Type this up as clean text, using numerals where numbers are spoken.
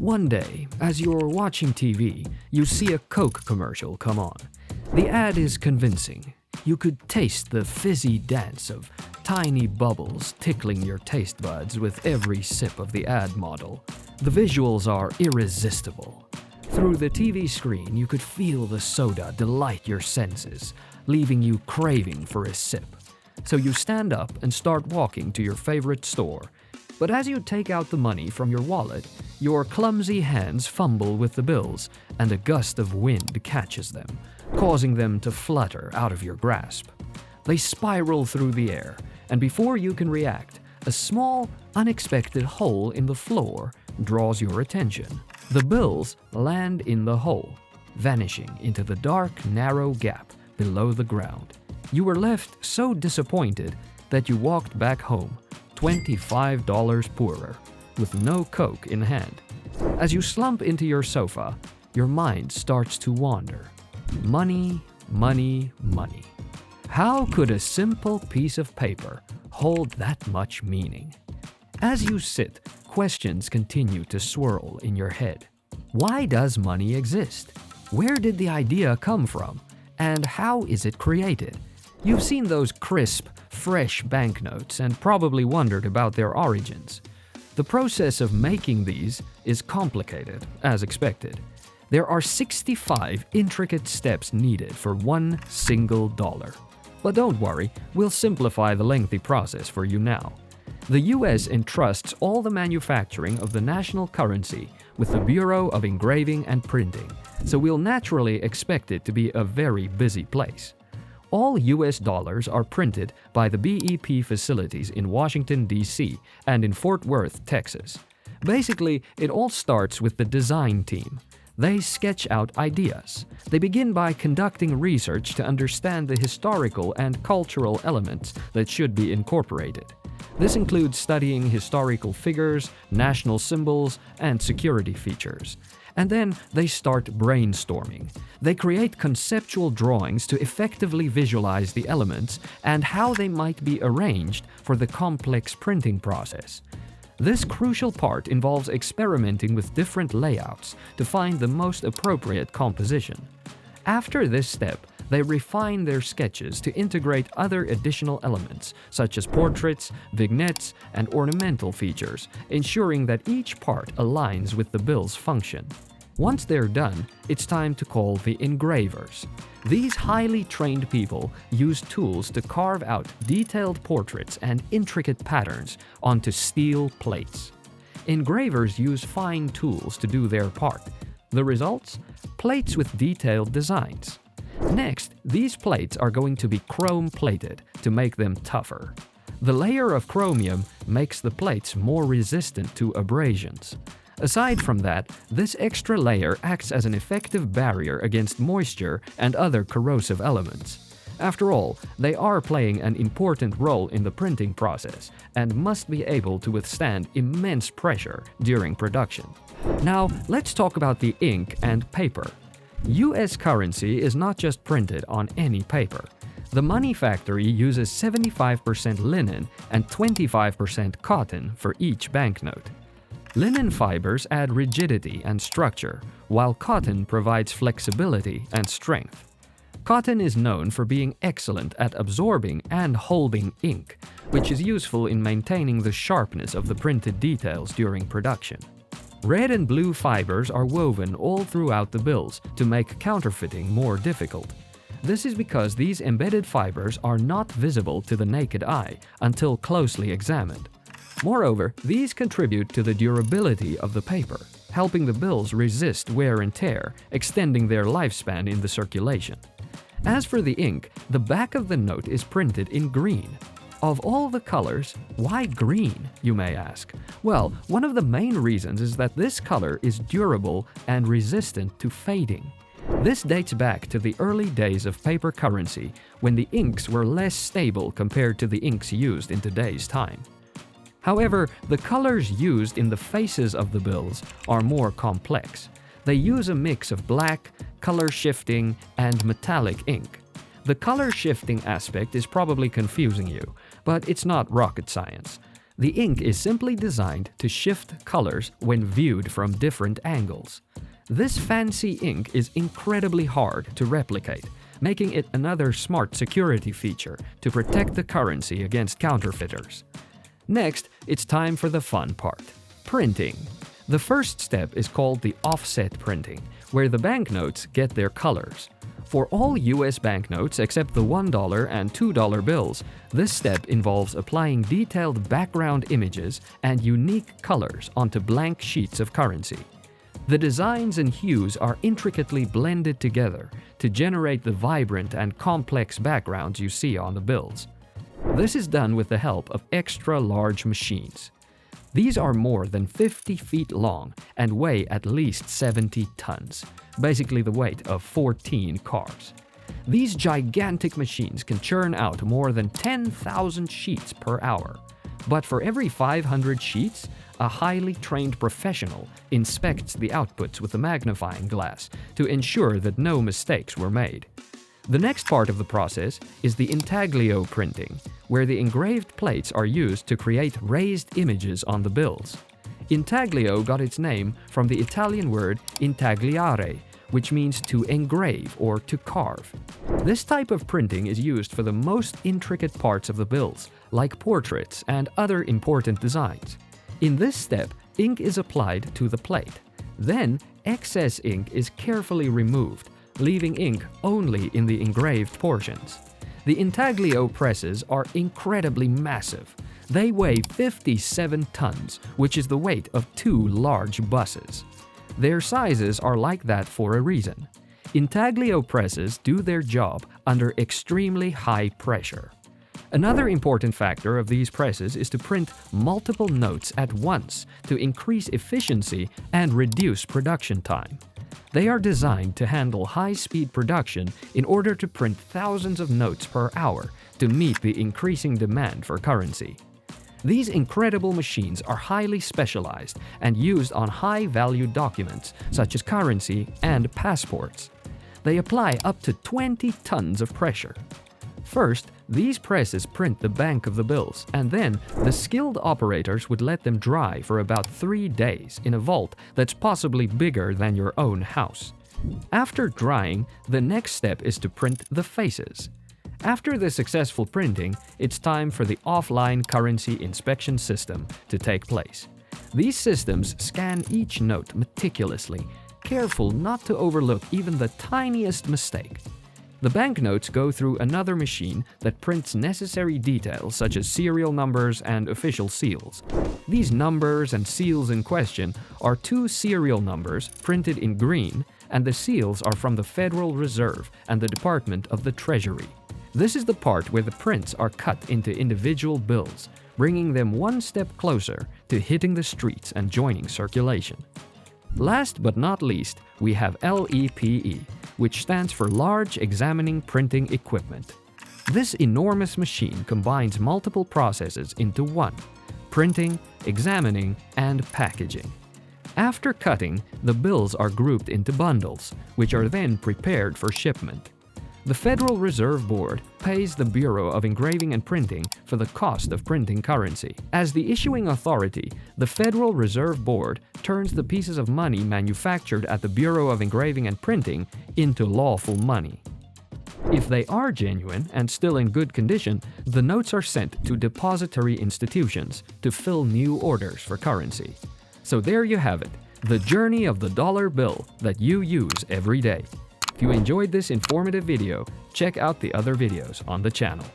One day, as you're watching TV, you see a Coke commercial come on. The ad is convincing. You could taste the fizzy dance of tiny bubbles tickling your taste buds with every sip of the ad model. The visuals are irresistible. Through the TV screen, you could feel the soda delight your senses, leaving you craving for a sip. So you stand up and start walking to your favorite store. But as you take out the money from your wallet, your clumsy hands fumble with the bills, and a gust of wind catches them, causing them to flutter out of your grasp. They spiral through the air, and before you can react, a small, unexpected hole in the floor draws your attention. The bills land in the hole, vanishing into the dark, narrow gap below the ground. You were left so disappointed that you walked back home, $25 poorer, with no Coke in hand. As you slump into your sofa, your mind starts to wander. Money, money, money. How could a simple piece of paper hold that much meaning? As you sit, questions continue to swirl in your head. Why does money exist? Where did the idea come from? And how is it created? You've seen those crisp, fresh banknotes and probably wondered about their origins. The process of making these is complicated, as expected. There are 65 intricate steps needed for one single dollar. But don't worry, we'll simplify the lengthy process for you now. The US entrusts all the manufacturing of the national currency with the Bureau of Engraving and Printing, so we'll naturally expect it to be a very busy place. All US dollars are printed by the BEP facilities in Washington, D.C. and in Fort Worth, Texas. Basically, it all starts with the design team. They sketch out ideas. They begin by conducting research to understand the historical and cultural elements that should be incorporated. This includes studying historical figures, national symbols, and security features. And then they start brainstorming. They create conceptual drawings to effectively visualize the elements and how they might be arranged for the complex printing process. This crucial part involves experimenting with different layouts to find the most appropriate composition. After this step, they refine their sketches to integrate other additional elements, such as portraits, vignettes, and ornamental features, ensuring that each part aligns with the bill's function. Once they're done, it's time to call the engravers. These highly trained people use tools to carve out detailed portraits and intricate patterns onto steel plates. Engravers use fine tools to do their part. The results? Plates with detailed designs. Next, these plates are going to be chrome-plated to make them tougher. The layer of chromium makes the plates more resistant to abrasions. Aside from that, this extra layer acts as an effective barrier against moisture and other corrosive elements. After all, they are playing an important role in the printing process and must be able to withstand immense pressure during production. Now, let's talk about the ink and paper. US currency is not just printed on any paper. The money factory uses 75% linen and 25% cotton for each banknote. Linen fibers add rigidity and structure, while cotton provides flexibility and strength. Cotton is known for being excellent at absorbing and holding ink, which is useful in maintaining the sharpness of the printed details during production. Red and blue fibers are woven all throughout the bills to make counterfeiting more difficult. This is because these embedded fibers are not visible to the naked eye until closely examined. Moreover, these contribute to the durability of the paper, helping the bills resist wear and tear, extending their lifespan in the circulation. As for the ink, the back of the note is printed in green. Of all the colors, why green, you may ask? Well, one of the main reasons is that this color is durable and resistant to fading. This dates back to the early days of paper currency, when the inks were less stable compared to the inks used in today's time. However, the colors used in the faces of the bills are more complex. They use a mix of black, color-shifting, and metallic ink. The color-shifting aspect is probably confusing you, but it's not rocket science. The ink is simply designed to shift colors when viewed from different angles. This fancy ink is incredibly hard to replicate, making it another smart security feature to protect the currency against counterfeiters. Next, it's time for the fun part: printing. The first step is called the offset printing, where the banknotes get their colors. For all US banknotes except the $1 and $2 bills, this step involves applying detailed background images and unique colors onto blank sheets of currency. The designs and hues are intricately blended together to generate the vibrant and complex backgrounds you see on the bills. This is done with the help of extra-large machines. These are more than 50 feet long and weigh at least 70 tons, basically the weight of 14 cars. These gigantic machines can churn out more than 10,000 sheets per hour. But for every 500 sheets, a highly trained professional inspects the outputs with a magnifying glass to ensure that no mistakes were made. The next part of the process is the intaglio printing, where the engraved plates are used to create raised images on the bills. Intaglio got its name from the Italian word intagliare, which means to engrave or to carve. This type of printing is used for the most intricate parts of the bills, like portraits and other important designs. In this step, ink is applied to the plate. Then, excess ink is carefully removed, leaving ink only in the engraved portions. The intaglio presses are incredibly massive. They weigh 57 tons, which is the weight of 2 large buses. Their sizes are like that for a reason. Intaglio presses do their job under extremely high pressure. Another important factor of these presses is to print multiple notes at once to increase efficiency and reduce production time. They are designed to handle high-speed production in order to print thousands of notes per hour to meet the increasing demand for currency. These incredible machines are highly specialized and used on high-value documents such as currency and passports. They apply up to 20 tons of pressure. First, these presses print the bank of the bills, and then the skilled operators would let them dry for about 3 days in a vault that's possibly bigger than your own house. After drying, the next step is to print the faces. After the successful printing, it's time for the offline currency inspection system to take place. These systems scan each note meticulously, careful not to overlook even the tiniest mistake. The banknotes go through another machine that prints necessary details such as serial numbers and official seals. These numbers and seals in question are 2 serial numbers printed in green, and the seals are from the Federal Reserve and the Department of the Treasury. This is the part where the prints are cut into individual bills, bringing them one step closer to hitting the streets and joining circulation. Last but not least, we have LEPE, which stands for Large Examining Printing Equipment. This enormous machine combines multiple processes into one: printing, examining, and packaging. After cutting, the bills are grouped into bundles, which are then prepared for shipment. The Federal Reserve Board pays the Bureau of Engraving and Printing for the cost of printing currency. As the issuing authority, the Federal Reserve Board turns the pieces of money manufactured at the Bureau of Engraving and Printing into lawful money. If they are genuine and still in good condition, the notes are sent to depository institutions to fill new orders for currency. So there you have it, the journey of the dollar bill that you use every day. If you enjoyed this informative video, check out the other videos on the channel.